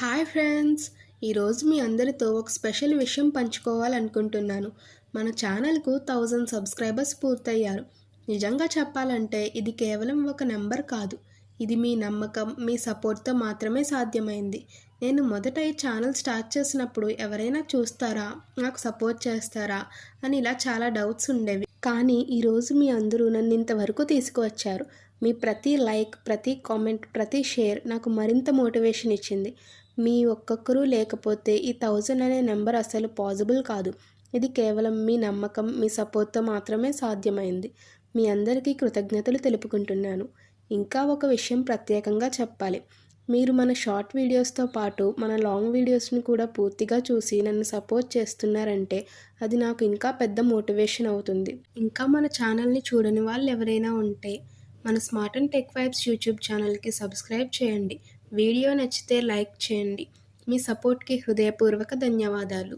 Hi friends! ఈరోజు మీ అందరితో ఒక స్పెషల్ విషయం పంచుకోవాలనుకుంటున్నాను. మన ఛానల్‌కు 1000 సబ్స్క్రైబర్స్ పూర్తయ్యారు. నిజంగా చెప్పాలంటే ఇది కేవలం ఒక నెంబర్ కాదు. ఇది మీ నమ్మకం, మీ సపోర్ట్‌తో మాత్రమే సాధ్యమైంది. నేను మొదట ఈ ఛానల్ స్టార్ట్ చేసినప్పుడు ఎవరైనా చూస్తారా? నాకు సపోర్ట్ చేస్తారా? అని ఇలా చాలా డౌట్స్ ఉండేవి. కానీ ఈరోజు మీ అందరూ నన్ను ఇంతవరకు తీసుకువచ్చారు. మీ ప్రతి లైక్, ప్రతి కామెంట్, ప్రతి షేర్ నాకు మరింత మోటివేషన్ ఇచ్చింది. మీ ఒక్కొక్కరు లేకపోతే ఈ 1000 అనే నెంబర్ అసలు పాసిబుల్ కాదు. ఇది కేవలం మీ నమ్మకం, మీ సపోర్ట్‌తో మాత్రమే సాధ్యమైంది. మీ అందరికీ కృతజ్ఞతలు తెలుపుకుంటున్నాను. ఇంకా ఒక విషయం ప్రత్యేకంగా చెప్పాలి. మీరు మన షార్ట్ వీడియోస్‌తో పాటు మన లాంగ్ వీడియోస్‌ని కూడా పూర్తిగా చూసి నన్ను సపోర్ట్ చేస్తున్నారంటే అది నాకు ఇంకా పెద్ద మోటివేషన్ అవుతుంది. ఇంకా మన ఛానల్‌ని చూడని వాళ్ళు ఎవరైనా ఉంటే మన smart and tech vibes YouTube ఛానల్‌కి సబ్స్క్రైబ్ చేయండి. వీడియో నచ్చితే లైక్ చేయండి. మీ సపోర్ట్‌కి హృదయపూర్వక ధన్యవాదాలు.